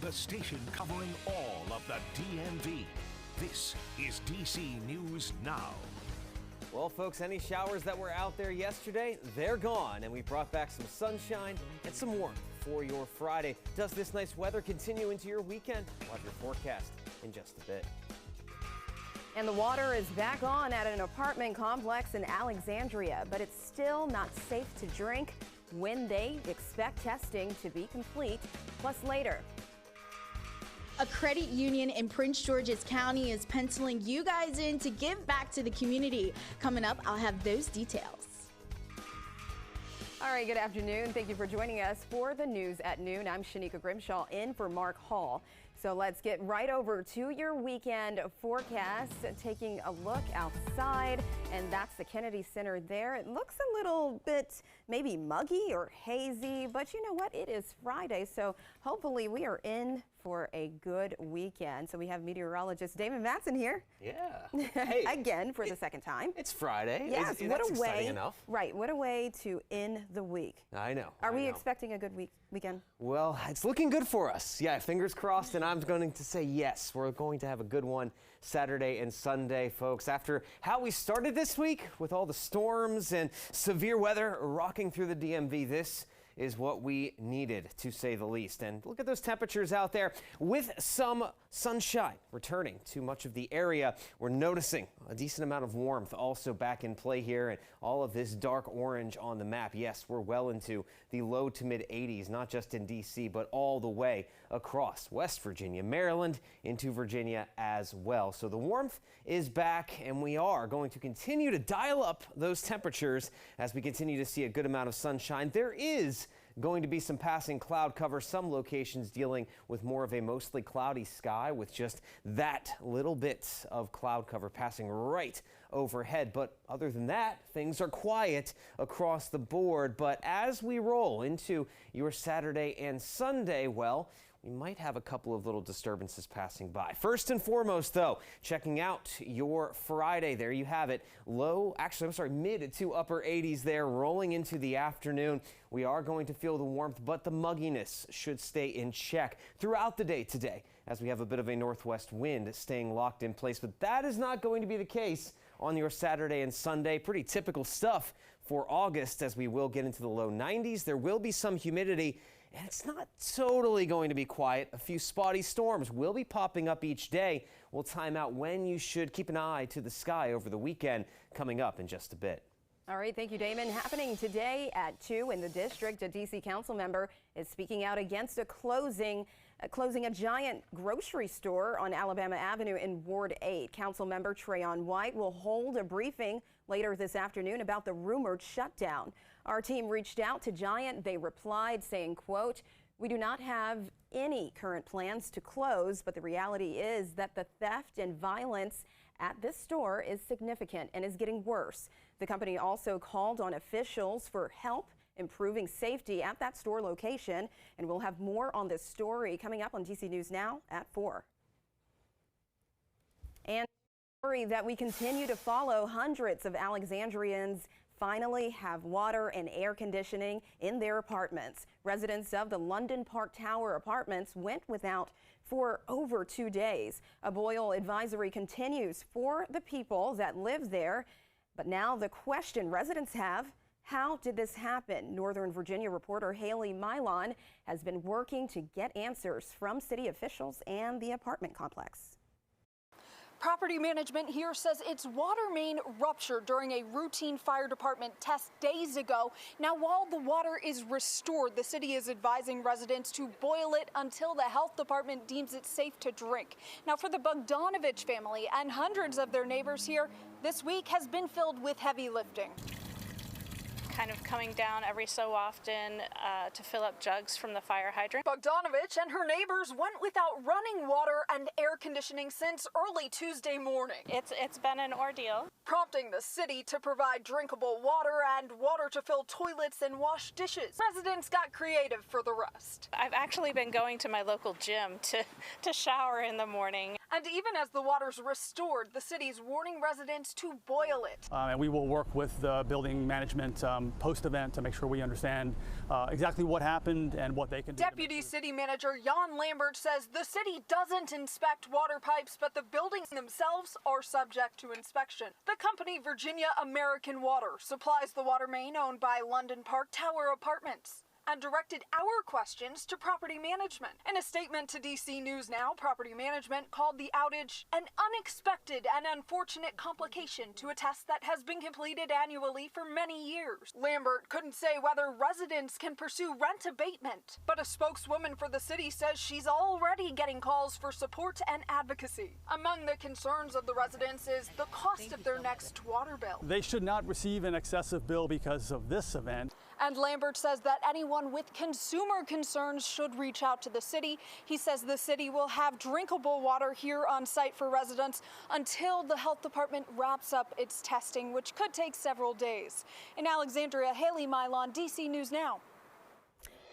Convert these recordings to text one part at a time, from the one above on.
the station covering all of the DMV. This is DC News Now. Well, folks, any showers that were out there yesterday, they're gone, and we brought back some sunshine and some warmth for your Friday. Does this nice weather continue into your weekend? We'll have your forecast in just a bit. And the water is back on at an apartment complex in Alexandria, but it's still not safe to drink. When they expect testing to be complete, plus later. A credit union in Prince George's County is penciling you guys in to give back to the community. Coming up, I'll have those details. All right, good afternoon. Thank you for joining us for the news at noon. I'm Shanika Grimshaw in for Mark Hall. So let's get right over to your weekend forecast, taking a look outside, and that's the Kennedy Center there. It looks a little bit maybe muggy or hazy, but you know what? It is Friday, so hopefully we are in for a good weekend. So we have meteorologist David Matson here. Yeah. Hey, again for the second time. It's Friday. Yes, That's exciting enough. Right, what a way to end the week. I know. Are we expecting a good weekend? Well, it's looking good for us. Yeah, fingers crossed, and I'm going to say yes. We're going to have a good one Saturday and Sunday, folks. After how we started this week with all the storms and severe weather rocking through the DMV, this is what we needed, to say the least. And look at those temperatures out there with some sunshine returning to much of the area. We're noticing a decent amount of warmth also back in play here, and all of this dark orange on the map. Yes, we're well into the low to mid 80s, not just in DC, but all the way across West Virginia, Maryland, into Virginia as well. So the warmth is back, and we are going to continue to dial up those temperatures as we continue to see a good amount of sunshine. There is going to be some passing cloud cover, some locations dealing with more of a mostly cloudy sky with just that little bit of cloud cover passing right overhead. But other than that, things are quiet across the board. But as we roll into your Saturday and Sunday, well, we might have a couple of little disturbances passing by. First and foremost, though, checking out your Friday. There you have it. Mid to upper 80s there, rolling into the afternoon. We are going to feel the warmth, but the mugginess should stay in check throughout the day today, as we have a bit of a northwest wind staying locked in place. But that is not going to be the case on your Saturday and Sunday. Pretty typical stuff for August, as we will get into the low 90s. There will be some humidity, and it's not totally going to be quiet. A few spotty storms will be popping up each day. We'll time out when you should keep an eye to the sky over the weekend, coming up in just a bit. All right, thank you, Damon. Happening today at 2 in the district, a D.C. council member is speaking out against closing a giant grocery store on Alabama Avenue in Ward 8. Council member Trayon White will hold a briefing later this afternoon about the rumored shutdown. Our team reached out to Giant. They replied saying, quote, "We do not have any current plans to close, but the reality is that the theft and violence at this store is significant and is getting worse." The company also called on officials for help improving safety at that store location, and we'll have more on this story coming up on DC News Now at 4. And a story that we continue to follow, hundreds of Alexandrians finally have water and air conditioning in their apartments. Residents of the London Park Tower apartments went without for over 2 days. A boil advisory continues for the people that live there. But now the question residents have: how did this happen? Northern Virginia reporter Haley Milon has been working to get answers from city officials and the apartment complex. Property management here says its water main ruptured during a routine fire department test days ago. Now, while the water is restored, the city is advising residents to boil it until the health department deems it safe to drink. Now, for the Bogdanovich family and hundreds of their neighbors here, this week has been filled with heavy lifting. Kind of coming down every so often to fill up jugs from the fire hydrant. Bogdanovich and her neighbors went without running water and air conditioning since early Tuesday morning. It's been an ordeal, prompting the city to provide drinkable water and water to fill toilets and wash dishes. Residents got creative for the rest. I've actually been going to my local gym to shower in the morning. And even as the water's restored, the city's warning residents to boil it. And we will work with the building management post-event to make sure we understand exactly what happened and what they can do. Deputy City Manager Jan Lambert says the city doesn't inspect water pipes, but the buildings themselves are subject to inspection. The company Virginia American Water supplies the water main owned by London Park Tower Apartments, and directed our questions to property management. In a statement to DC News Now, property management called the outage an unexpected and unfortunate complication to a test that has been completed annually for many years. Lambert couldn't say whether residents can pursue rent abatement, but a spokeswoman for the city says she's already getting calls for support and advocacy. Among the concerns of the residents is the cost of their next water bill. They should not receive an excessive bill because of this event. And Lambert says that anyone with consumer concerns should reach out to the city. He says the city will have drinkable water here on site for residents until the health department wraps up its testing, which could take several days. In Alexandria, Haley Mylon, DC News Now.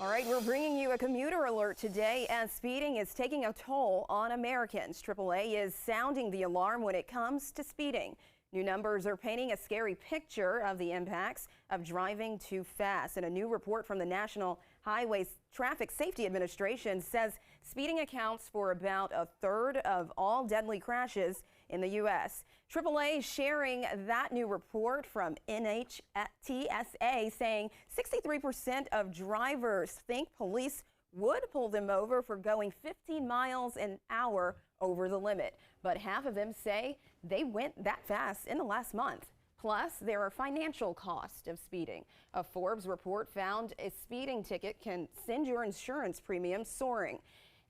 All right, we're bringing you a commuter alert today as speeding is taking a toll on Americans. AAA is sounding the alarm when it comes to speeding. New numbers are painting a scary picture of the impacts of driving too fast. And a new report from the National Highway Traffic Safety Administration says speeding accounts for about a third of all deadly crashes in the U.S. AAA sharing that new report from NHTSA saying 63% of drivers think police would pull them over for going 15 miles an hour over the limit. But half of them say they went that fast in the last month. Plus, there are financial costs of speeding. A Forbes report found a speeding ticket can send your insurance premium soaring,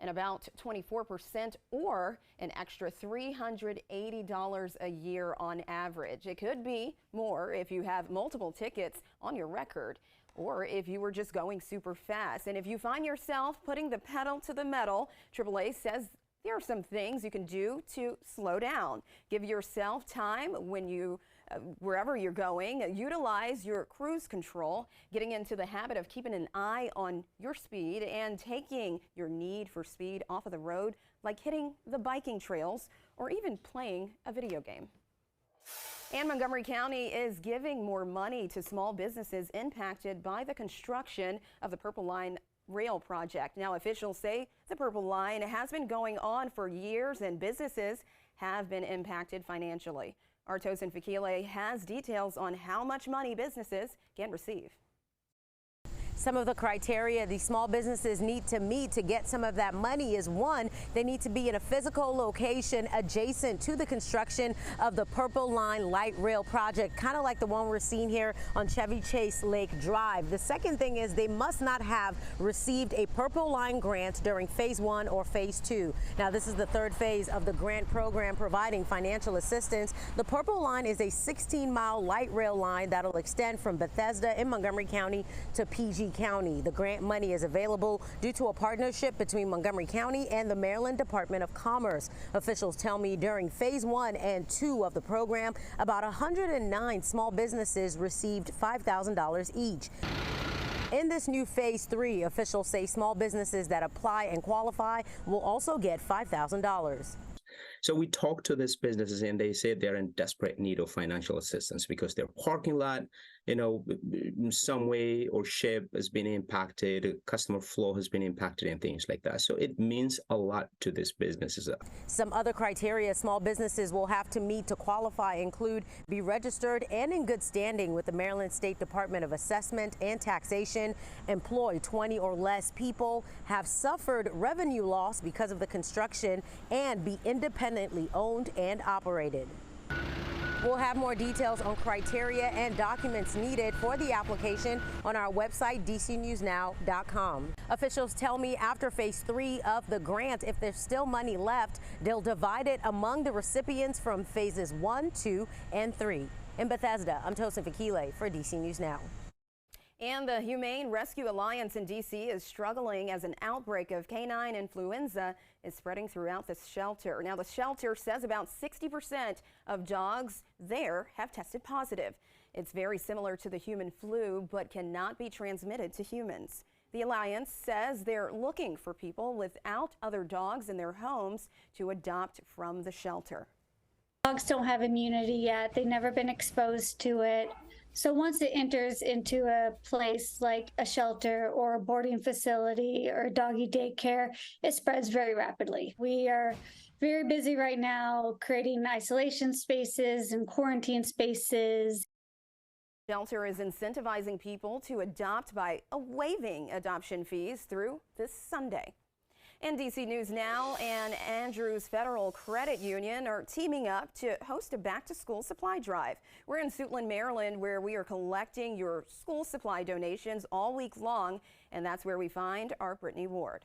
and about 24% or an extra $380 a year on average. It could be more if you have multiple tickets on your record, or if you were just going super fast. And if you find yourself putting the pedal to the metal, AAA says there are some things you can do to slow down. Give yourself time when you, wherever you're going. Utilize your cruise control, getting into the habit of keeping an eye on your speed and taking your need for speed off of the road, like hitting the biking trails or even playing a video game. And Montgomery County is giving more money to small businesses impacted by the construction of the Purple Line rail project. Now, officials say the Purple Line has been going on for years and businesses have been impacted financially. Our Tosin Fakile has details on how much money businesses can receive. Some of the criteria these small businesses need to meet to get some of that money is, one, they need to be in a physical location adjacent to the construction of the Purple Line light rail project, kind of like the one we're seeing here on Chevy Chase Lake Drive. The second thing is they must not have received a Purple Line grant during phase 1 or phase 2. Now, this is the third phase of the grant program providing financial assistance. The Purple Line is a 16-mile light rail line that'll extend from Bethesda in Montgomery County to PG County. The grant money is available due to a partnership between Montgomery County and the Maryland Department of Commerce. Officials tell me during phase 1 and 2 of the program, about 109 small businesses received $5,000 each. In this new phase 3, officials say small businesses that apply and qualify will also get $5,000. So we talked to these businesses and they said they're in desperate need of financial assistance because their parking lot, in some way or shape has been impacted, customer flow has been impacted and things like that. So it means a lot to these businesses. Some other criteria small businesses will have to meet to qualify include be registered and in good standing with the Maryland State Department of Assessment and Taxation, employ 20 or less people, have suffered revenue loss because of the construction, and be independently owned and operated. We'll have more details on criteria and documents needed for the application on our website, dcnewsnow.com. Officials tell me after phase 3 of the grant, if there's still money left, they'll divide it among the recipients from phases 1, 2, and 3. In Bethesda, I'm Tosin Fakile for DC News Now. And the Humane Rescue Alliance in D.C. is struggling as an outbreak of canine influenza is spreading throughout the shelter. Now, the shelter says about 60% of dogs there have tested positive. It's very similar to the human flu, but cannot be transmitted to humans. The Alliance says they're looking for people without other dogs in their homes to adopt from the shelter. Dogs don't have immunity yet. They've never been exposed to it. So once it enters into a place like a shelter or a boarding facility or doggy daycare, it spreads very rapidly. We are very busy right now creating isolation spaces and quarantine spaces. Shelter is incentivizing people to adopt by waiving adoption fees through this Sunday. And DC News Now and Andrews Federal Credit Union are teaming up to host a back-to-school supply drive. We're in Suitland, Maryland, where we are collecting your school supply donations all week long, and that's where we find our Brittany Ward.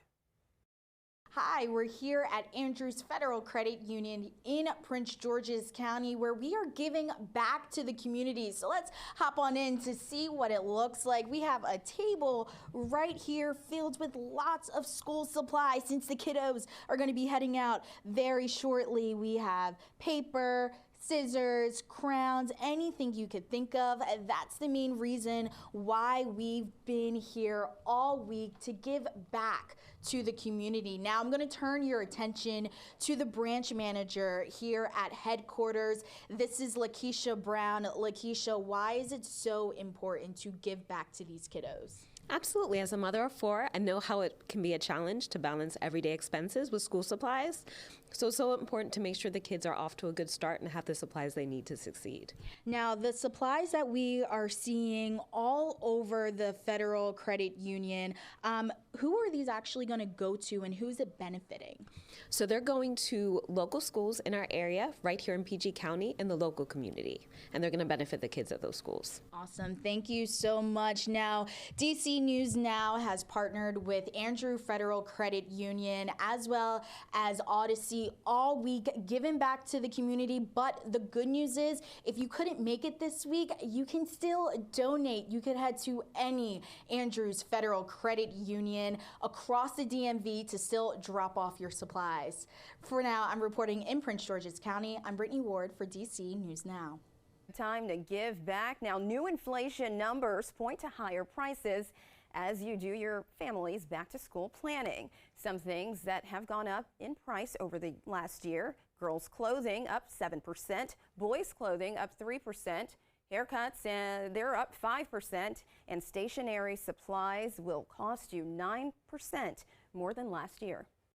Hi, we're here at Andrews Federal Credit Union in Prince George's County, where we are giving back to the community. So let's hop on in to see what it looks like. We have a table right here filled with lots of school supplies since the kiddos are going to be heading out very shortly. We have paper, scissors, crowns, anything you could think of. That's the main reason why we've been here all week, to give back to the community. Now I'm going to turn your attention to the branch manager here at headquarters. This is Lakeisha Brown. Lakeisha, why is it so important to give back to these kiddos? Absolutely. As a mother of 4, I know how it can be a challenge to balance everyday expenses with school supplies. So it's so important to make sure the kids are off to a good start and have the supplies they need to succeed. Now, the supplies that we are seeing all over the Federal Credit Union, who are these actually going to go to and who's it benefiting? So they're going to local schools in our area, right here in PG County, and the local community. And they're going to benefit the kids at those schools. Awesome. Thank you so much. Now, DC News Now has partnered with Andrew Federal Credit Union as well as Odyssey all week, giving back to the community. But the good news is, if you couldn't make it this week, you can still donate. You could head to any Andrews Federal Credit Union across the DMV to still drop off your supplies. For now, I'm reporting in Prince George's County. I'm Brittany Ward for DC News Now. Time to give back. Now, new inflation numbers point to higher prices as you do your family's back-to-school planning. Some things that have gone up in price over the last year: girls' clothing up 7%, boys' clothing up 3%, haircuts they're up 5%, and stationery supplies will cost you 9% more than last year.